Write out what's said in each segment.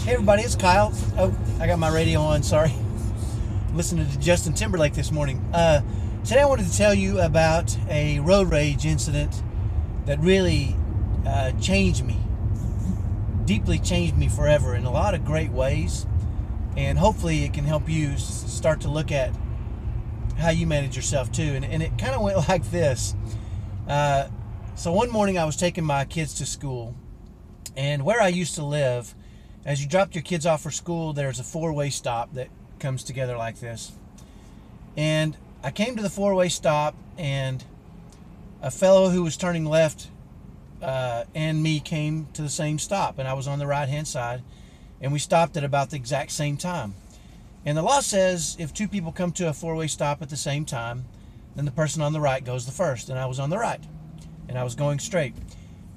Hey everybody, it's Kyle. Oh, I got my radio on, sorry. Listening to Justin Timberlake this morning. Today I wanted to tell you about a road rage incident that really changed me. Deeply changed me forever in a lot of great ways. And hopefully it can help you start to look at how you manage yourself too. And it kind of went like this. So one morning I was taking my kids to school. And where I used to live, as you dropped your kids off for school, there's a four-way stop that comes together like this. And I came to the four-way stop, and a fellow who was turning left and me came to the same stop, and I was on the right-hand side, and we stopped at about the exact same time. And the law says if two people come to a four-way stop at the same time, then the person on the right goes the first, and I was on the right, and I was going straight.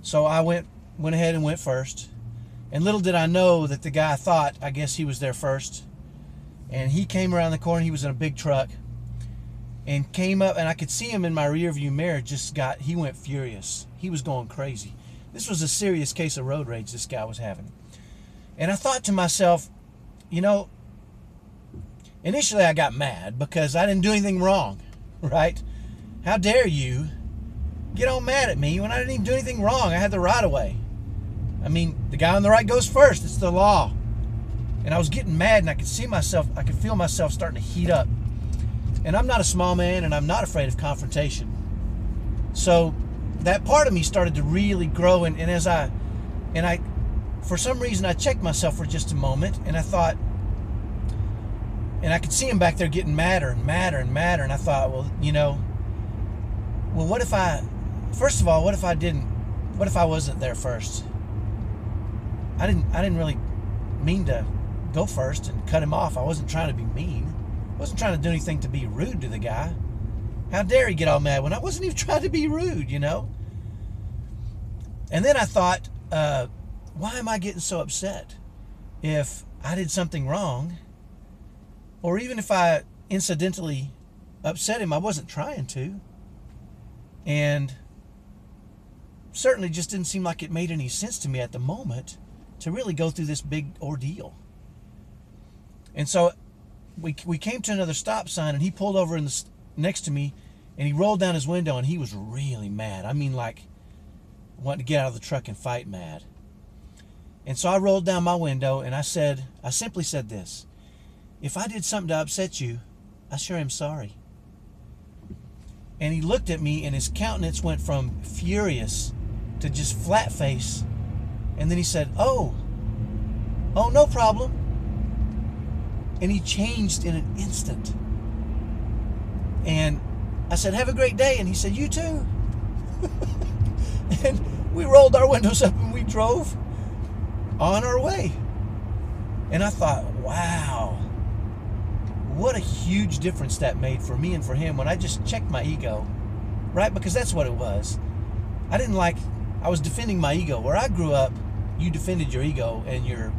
So I went ahead and went first. And little did I know that the guy thought, I guess he was there first. And he came around the corner. He was in a big truck. And came up, and I could see him in my rear view mirror. He went furious. He was going crazy. This was a serious case of road rage this guy was having. And I thought to myself, you know, initially I got mad because I didn't do anything wrong, right? How dare you get all mad at me when I didn't even do anything wrong? I had the right of way. I mean, the guy on the right goes first. It's the law. And I was getting mad, and I could feel myself starting to heat up. And I'm not a small man, and I'm not afraid of confrontation. So that part of me started to really grow, and for some reason, I checked myself for just a moment, and I thought, and I could see him back there getting madder and madder and madder, and I thought, well, you know, what if I wasn't there first? I didn't really mean to go first and cut him off. I wasn't trying to be mean. I wasn't trying to do anything to be rude to the guy. How dare he get all mad when I wasn't even trying to be rude, you know? And then I thought, why am I getting so upset? If I did something wrong, or even if I incidentally upset him, I wasn't trying to. And certainly just didn't seem like it made any sense to me at the moment to really go through this big ordeal. And so we came to another stop sign, and he pulled over next to me, and he rolled down his window, and he was really mad. I mean, like wanting to get out of the truck and fight mad. And so I rolled down my window, and I simply said this: if I did something to upset you, I sure am sorry. And he looked at me, and his countenance went from furious to just flat face. And then he said, oh, no problem. And he changed in an instant. And I said, have a great day. And he said, you too. And we rolled our windows up, and we drove on our way. And I thought, wow, what a huge difference that made for me and for him when I just checked my ego, right? Because that's what it was. I was defending my ego. Where I grew up, you defended your ego, and you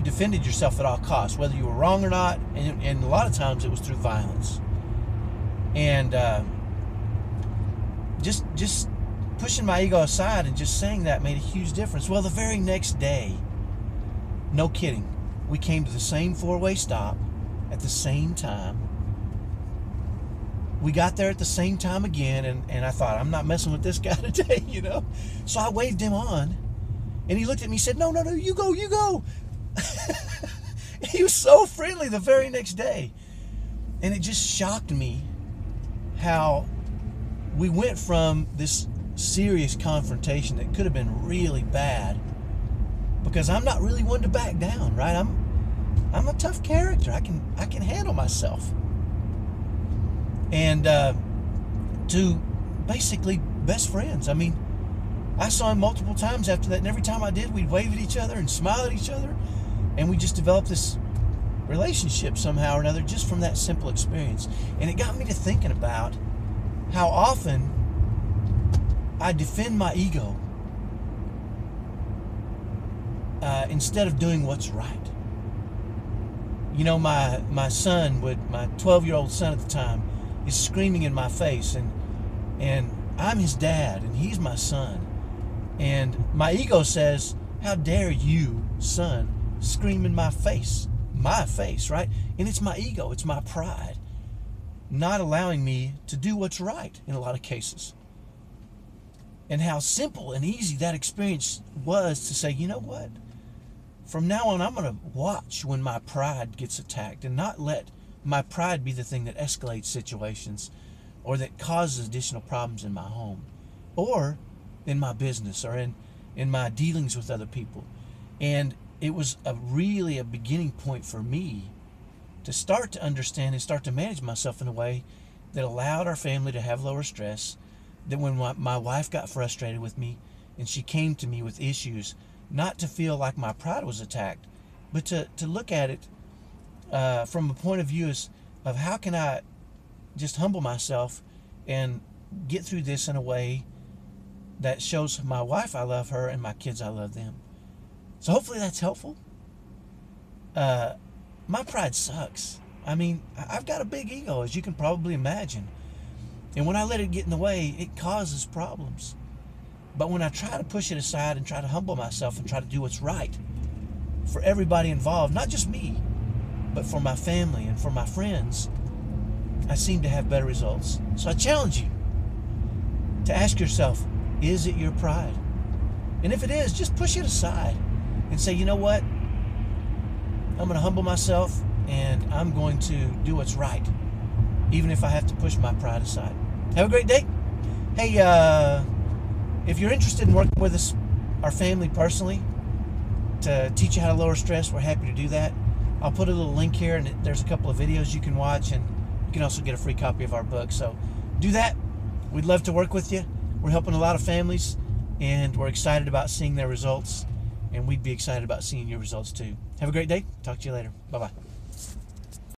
defended yourself at all costs, whether you were wrong or not, and a lot of times it was through violence. And just pushing my ego aside and just saying that made a huge difference. Well, the very next day, no kidding, we came to the same four-way stop at the same time. We got there at the same time again, and I thought, I'm not messing with this guy today, you know? So I waved him on, and he looked at me and said, no, you go. He was so friendly the very next day. And it just shocked me how we went from this serious confrontation that could have been really bad, because I'm not really one to back down, right? I'm a tough character. I can handle myself. And to basically best friends. I mean, I saw him multiple times after that, and every time I did, we'd wave at each other and smile at each other, and we just developed this relationship somehow or another just from that simple experience. And it got me to thinking about how often I defend my ego instead of doing what's right. You know, my 12-year-old son at the time is screaming in my face, and I'm his dad, and he's my son. And my ego says, how dare you, son, scream in my face, right? And it's my ego, it's my pride, not allowing me to do what's right in a lot of cases. And how simple and easy that experience was to say, you know what? From now on, I'm going to watch when my pride gets attacked and not let my pride be the thing that escalates situations or that causes additional problems in my home or in my business or in my dealings with other people. And it was really a beginning point for me to start to understand and start to manage myself in a way that allowed our family to have lower stress. That when my wife got frustrated with me and she came to me with issues, not to feel like my pride was attacked, but to look at it from a point of view of how can I just humble myself and get through this in a way that shows my wife I love her and my kids I love them. So hopefully that's helpful. My pride sucks. I mean, I've got a big ego, as you can probably imagine. And when I let it get in the way, it causes problems. But when I try to push it aside and try to humble myself and try to do what's right for everybody involved, not just me, but for my family and for my friends, I seem to have better results. So I challenge you to ask yourself, is it your pride? And if it is, just push it aside and say, you know what? I'm going to humble myself and I'm going to do what's right, even if I have to push my pride aside. Have a great day. Hey, if you're interested in working with us, our family personally, to teach you how to lower stress, we're happy to do that. I'll put a little link here, and there's a couple of videos you can watch, and you can also get a free copy of our book. So do that. We'd love to work with you. We're helping a lot of families, and we're excited about seeing their results, and we'd be excited about seeing your results too. Have a great day. Talk to you later. Bye-bye.